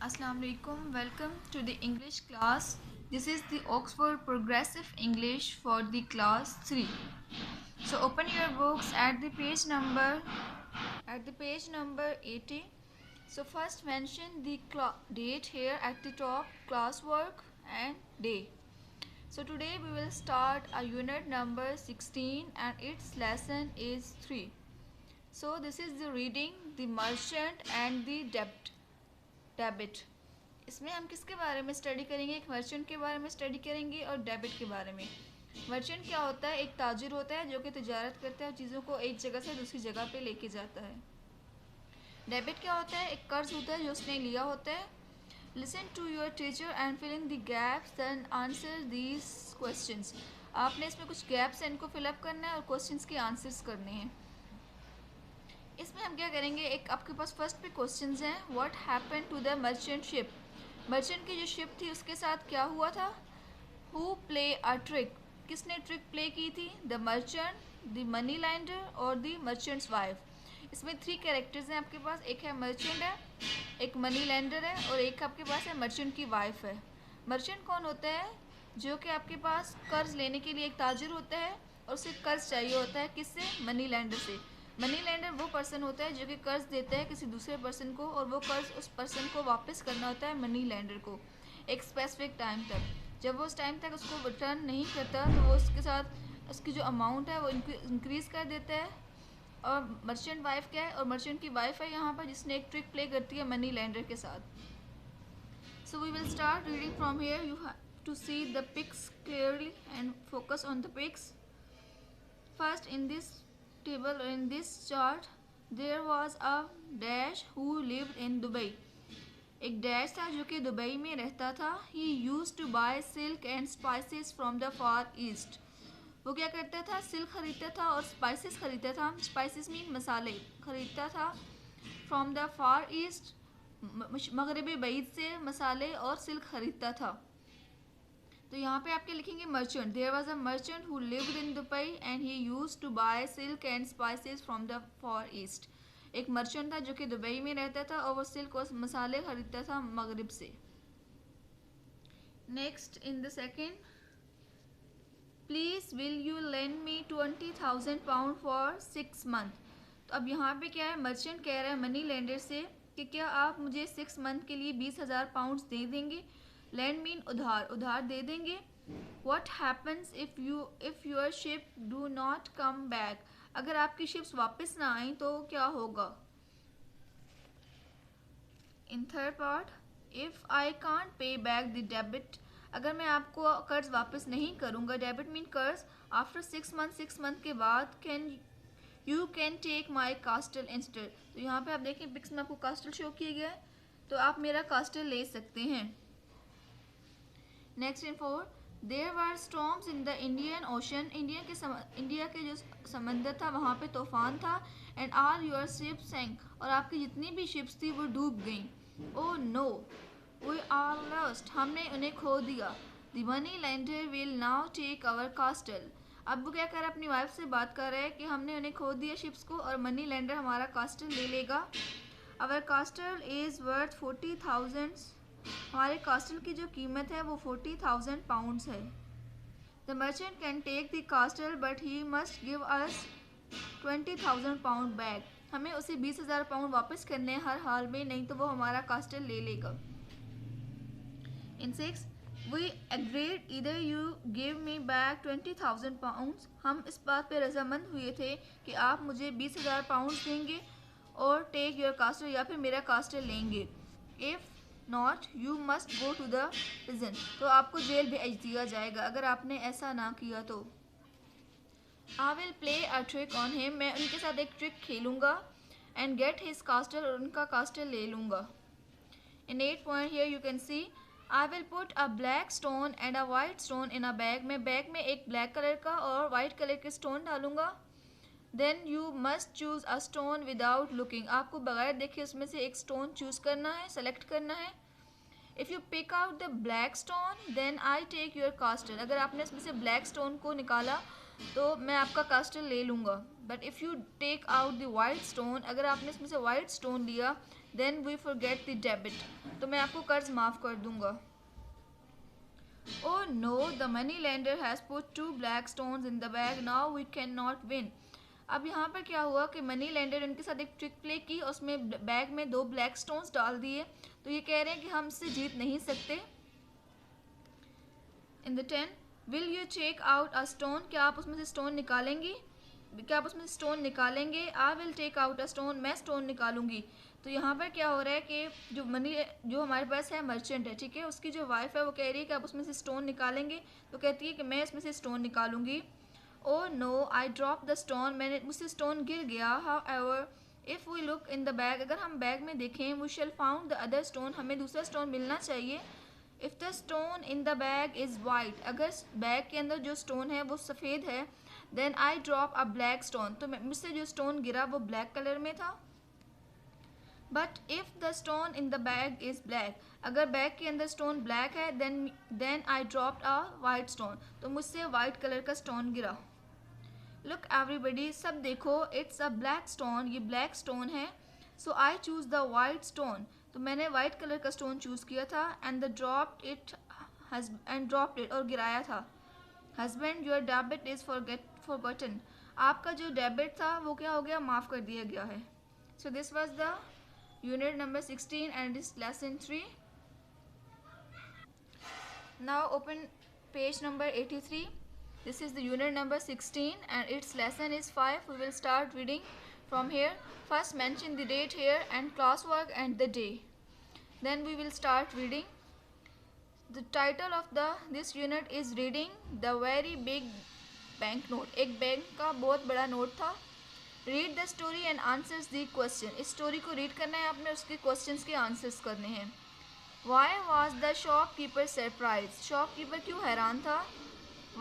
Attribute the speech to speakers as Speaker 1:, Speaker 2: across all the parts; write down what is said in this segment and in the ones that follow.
Speaker 1: Assalamu alaikum. Welcome to the English class. This is the Oxford Progressive English for the class 3. So open your books at the page number 80. So first mention the date here at the top, classwork and day. So today we will start a unit number 16 and its lesson is 3. So this is the reading, the merchant and the debit. इसमें हम किसके बारे में study करेंगे? एक merchant के बारे में स्टडी करेंगे और डेबिट के बारे में. मर्चेंट क्या होता है? एक ताजिर होता है जो कि तिजारत करता है और चीज़ों को एक जगह से दूसरी जगह पे लेके जाता है. डेबिट क्या होता है? एक कर्ज होता है जो उसने लिया होता है. Listen to your teacher and fill in the gaps then answer these questions. आपने इसमें कुछ गैप्स हैं, इनको फिलअप करना है और क्वेश्चंस के आंसर्स करने हैं. इसमें हम क्या करेंगे, एक आपके पास फर्स्ट पे क्वेश्चंस हैं. What happen to the merchant ship. Merchant की जो शिप थी उसके साथ क्या हुआ था? Who play a trick. किसने ट्रिक प्ले की थी? The merchant, the money lender और द मर्चेंट्स वाइफ. इसमें 3 कैरेक्टर्स हैं आपके पास. एक है मर्चेंट है, एक मनी लैंडर है और एक आपके पास है मर्चेंट की वाइफ है. मर्चेंट कौन होता है? जो कि आपके पास कर्ज लेने के लिए एक ताजिर होता है और उसे कर्ज चाहिए होता है. किससे? मनी लैंडर से. मनी लेंडर वो पर्सन होता है जो कि कर्ज देता है किसी दूसरे पर्सन को और वो कर्ज उस पर्सन को वापस करना होता है मनी लेंडर को एक स्पेसिफिक टाइम तक. जब वो उस टाइम तक उसको रिटर्न नहीं करता तो वो उसके साथ उसकी जो अमाउंट है वो इंक्रीज़ कर देता है. और मर्चेंट वाइफ क्या है? और मर्चेंट की वाइफ है यहाँ पर जिसने एक ट्रिक प्ले करती है मनी लेंडर के साथ. So we will start reading from here. You have to see the pics clearly and focus on the pics. First in this table in this chart there was a dash who lived in Dubai. एक dash था जो कि Dubai में रहता था. He used to buy silk and spices from the far east. वो क्या करता था? सिल्क खरीदता था और स्पाइसेस खरीदता था. स्पाइसेस मीन मसाले खरीदता था. फ्रॉम द फार ईस्ट, मगरबी बैद से मसाले और सिल्क खरीदता था. तो यहाँ पे आपके लिखेंगे merchant. There was a merchant who lived in Dubai and he used to buy silk and spices from the far east. एक मर्चेंट था जो कि दुबई में रहता था और वो सिल्क और मसाले खरीदता था मगरिब से. Next in the second, please will you lend me 20,000 pound for 6 month. तो अब यहाँ पे क्या है? मर्चेंट कह रहा है मनी लेंडर से कि क्या आप मुझे 6 मंथ के लिए 20,000 पाउंड दे देंगे. लैंड मीन उधार दे देंगे. What happens if your ship do not come back. अगर आपकी शिप्स वापस ना आई तो क्या होगा? In third part, if I can't pay back the debit. अगर मैं आपको कर्ज वापस नहीं करूँगा, डेबिट मीन कर्ज, आफ्टर 6 मंथ के बाद you can take my castle instead. तो यहाँ पे आप देखें पिक्स में आपको कास्टल शो किया गया है, तो आप मेरा कास्टल ले सकते हैं. Next in 4, there were storms in the Indian Ocean. India के जो समंदर था वहाँ पे तूफान था. And all your ship sank. और आपकी जितनी भी शिप्स थी वो डूब गई. Oh no, we are lost. हमने उन्हें खो दिया. The money lender will now take our castle. अब वो क्या कर रहा है? अपनी वाइफ से बात कर रहा है कि हमने उन्हें खो दिया शिप्स को और मनी लेंडर हमारा कास्टल ले लेगा. Our castle is worth 40,000. हमारे कास्टल की जो कीमत है वो 40,000 पाउंड्स है. The merchant can take the castle but he must give us 20,000 pound back. हमें उसे 20,000 पाउंड वापस करने हैं हर हाल में, नहीं तो वो हमारा कास्टल ले लेगा. इन 6, वी एग्रीड इधर you give me back 20,000 pounds. हम इस बात पे रजामंद हुए थे कि आप मुझे 20,000 पाउंड देंगे और टेक योर कास्टल, या फिर मेरा कास्टल लेंगे. If not you must go to the prison. तो आपको जेल भेज दिया जाएगा अगर आपने ऐसा ना किया तो. I will play a trick on him. मैं उनके साथ एक ट्रिक खेलूँगा. And get his castle. और उनका कास्टल ले लूँगा. In 8 point here you can see, I will put a black stone and a white stone in a bag. मैं बैग में एक ब्लैक कलर का और वाइट कलर के स्टोन डालूँगा. Then you must choose a stone without looking. आपको बगैर देखे उसमें से एक स्टोन चूज़ करना है, सेलेक्ट करना है. If you pick out the black stone then I take your castle. अगर आपने इसमें से ब्लैक स्टोन को निकाला तो मैं आपका कास्टल ले लूँगा. But if you take out the white stone, अगर आपने इसमें से वाइट स्टोन लिया, then we forget the debit, तो मैं आपको कर्ज माफ़ कर दूंगा। Oh no, the money lender has put 2 black stones in the bag. Now we cannot win. अब यहाँ पर क्या हुआ कि मनी लेंडर उनके साथ एक ट्रिक प्ले की, उसमें बैग में 2 ब्लैक स्टोन्स डाल दिए, तो ये कह रहे हैं कि हम इससे जीत नहीं सकते। In the 10, will you check out a stone, क्या आप उसमें से स्टोन निकालेंगी, क्या आप उसमें से स्टोन निकालेंगे। I will take out a stone, मैं स्टोन निकालूंगी। तो यहाँ पर क्या हो रहा है कि जो हमारे पास है मर्चेंट है, ठीक है, उसकी जो वाइफ है वो कह रही है कि आप उसमें से स्टोन निकालेंगे, तो कहती है कि मैं इसमें से स्टोन निकालूंगी। Oh no, I drop the stone, मैंने मुझसे स्टोन गिर गया। However if we look in the bag, अगर हम बैग में देखें, we shall found the other stone, हमें दूसरा स्टोन मिलना चाहिए। If the stone in the bag is white, अगर बैग के अंदर जो स्टोन है वो सफ़ेद है, then I drop a black stone, तो मुझसे जो स्टोन गिरा वो ब्लैक कलर में था। But if the stone in the bag is black, अगर बैग के अंदर स्टोन ब्लैक है, then I dropped a white stone, तो मुझसे वाइट कलर का स्टोन गिरा। लुक एवरीबडी, सब देखो, इट्स अ ब्लैक स्टोन, ये ब्लैक स्टोन है। So I choose the white stone, तो मैंने वाइट कलर का स्टोन चूज़ किया था। एंड ड्रॉप्ड इट, और गिराया था। Husband, your debit is forgotten, आपका जो डेबिट था वो क्या हो गया, माफ़ कर दिया गया है। So this was the unit number 16 and this lesson 3. Now open page number 83. This is the unit number 16 and its lesson is 5. We will start reading from here. First mention the date here and classwork and the day. Then we will start reading. The title of this unit is reading the very big bank note. एक bank का बहुत बड़ा note था। Read the story and answers the question. इस story को read करना है आपने, उसके क्वेश्चंस के आंसर्स करने हैं। Why was the shopkeeper surprised? Shopkeeper क्यों हैरान था?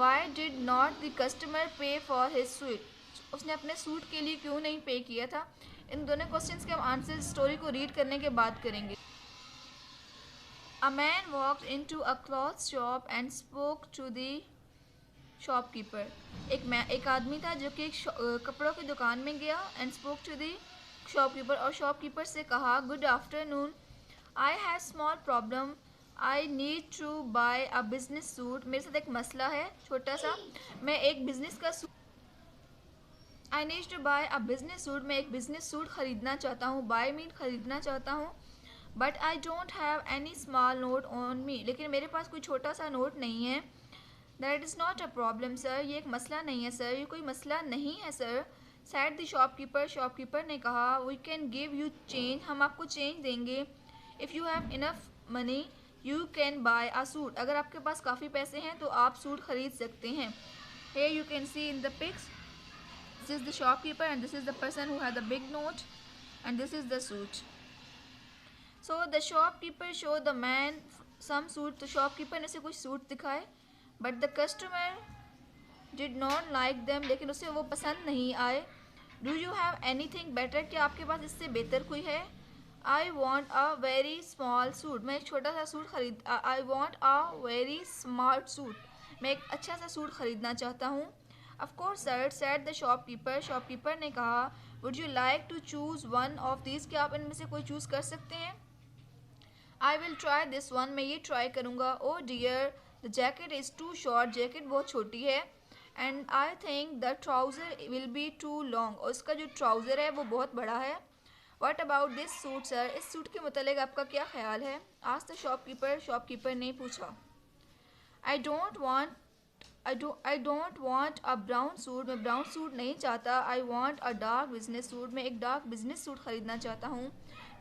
Speaker 1: Why did not the customer pay for his suit? उसने अपने सूट के लिए क्यों नहीं पे किया था? इन दोनों क्वेश्चंस के हम आंसर स्टोरी को रीड करने के बाद करेंगे। A man walked into a cloth shop and spoke to the shopkeeper. एक आदमी था जो कि एक कपड़ों की दुकान में गया and spoke to the shopkeeper, और शॉपकीपर से कहा, Good afternoon. I have small problem. I need to buy a business suit. मेरे साथ एक मसला है छोटा सा, मैं एक बिजनेस का I need to buy a business suit. मैं एक बिजनेस सूट खरीदना चाहता हूँ। buy मीन खरीदना चाहता हूँ। But I don't have any small note on me. लेकिन मेरे पास कोई छोटा सा नोट नहीं है। That is not a problem, sir. ये एक मसला नहीं है सर, ये कोई मसला नहीं है sir. Said the shopkeeper. Shopkeeper ने कहा, We can give you change. हम आपको चेंज देंगे। If you have enough money, you can buy a suit. अगर आपके पास काफ़ी पैसे हैं तो आप सूट खरीद सकते हैं। Here you can see in the pics. This is the shopkeeper and this is the person who had the big note and this is the suit. So the shopkeeper showed the man some suit. तो shopkeeper ने उसे कुछ suit दिखाए, but the customer did not like them. लेकिन उसे वो पसंद नहीं आए। Do you have anything better? क्या आपके पास इससे बेहतर कोई है? I want a very small suit. मैं एक छोटा सा सूट खरीद I want a very smart suit. मैं एक अच्छा सा सूट खरीदना चाहता हूँ। Of course sir, said the shopkeeper. Shopkeeper ने कहा, Would you like to choose one of these? क्या आप इनमें से कोई चूज़ कर सकते हैं? I will try this one. मैं ये ट्राई करूँगा। Oh dear, the jacket is too short. Jacket बहुत छोटी है। And I think the trouser will be too long. और इसका जो ट्राउज़र है वो बहुत बड़ा है। What about this suit sir? इस सूट के मुतालिक आपका क्या ख्याल है? Asked the shopkeeper. शॉपकीपर ने पूछा। I don't want a brown suit. मैं ब्राउन सूट नहीं चाहता। I want a dark business suit. मैं एक डार्क बिजनेस सूट खरीदना चाहता हूँ।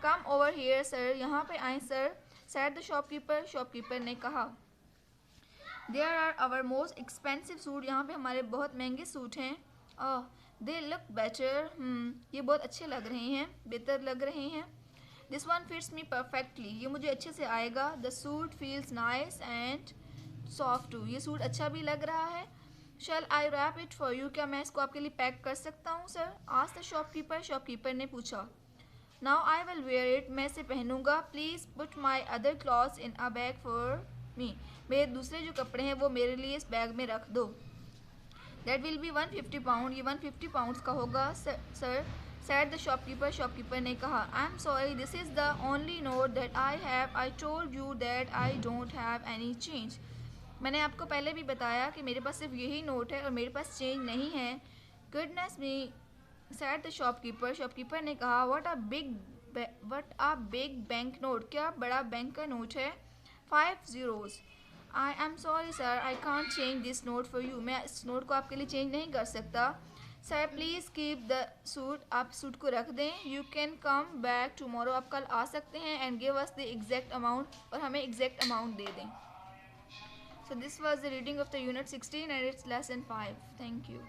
Speaker 1: Come over here sir. यहाँ पे आएँ sir. Said the shopkeeper. Shopkeeper ने कहा, There are our most expensive suit. यहाँ पे हमारे बहुत महंगे सूट हैं। They look better. ये बहुत अच्छे लग रहे हैं, बेहतर लग रहे हैं। This one fits me perfectly. ये मुझे अच्छे से आएगा। The suit feels nice and soft too. ये सूट अच्छा भी लग रहा है। Shall I wrap it for you? क्या मैं इसको आपके लिए पैक कर सकता हूँ sir? Asked the shopkeeper. Shopkeeper ने पूछा। Now I will wear it. मैं इसे पहनूंगा। Please put my other clothes in a bag for me. मेरे दूसरे जो कपड़े हैं वो मेरे लिए इस बैग में रख दो। That will be 150 pound. ये 150 पाउंड्स का होगा sir. Said the shopkeeper. Shopkeeper ने कहा, आई am sorry, this is the only note that I have. I told you that I don't have any change. मैंने आपको पहले भी बताया कि मेरे पास सिर्फ यही नोट है और मेरे पास चेंज नहीं है. Goodness me, said the shopkeeper. Shopkeeper ने कहा, what a big bank note. क्या बड़ा बैंक का नोट है. 5 zeros. I am sorry sir, I can't change this note for you. मैं इस नोट को आपके लिए चेंज नहीं कर सकता. Sir please keep the suit. आप सूट को रख दें. You can come back tomorrow. आप कल आ सकते हैं. And give us the exact amount. और हमें एग्जैक्ट अमाउंट दे दें. So this was the reading of the unit 16 and its lesson 5. Thank you.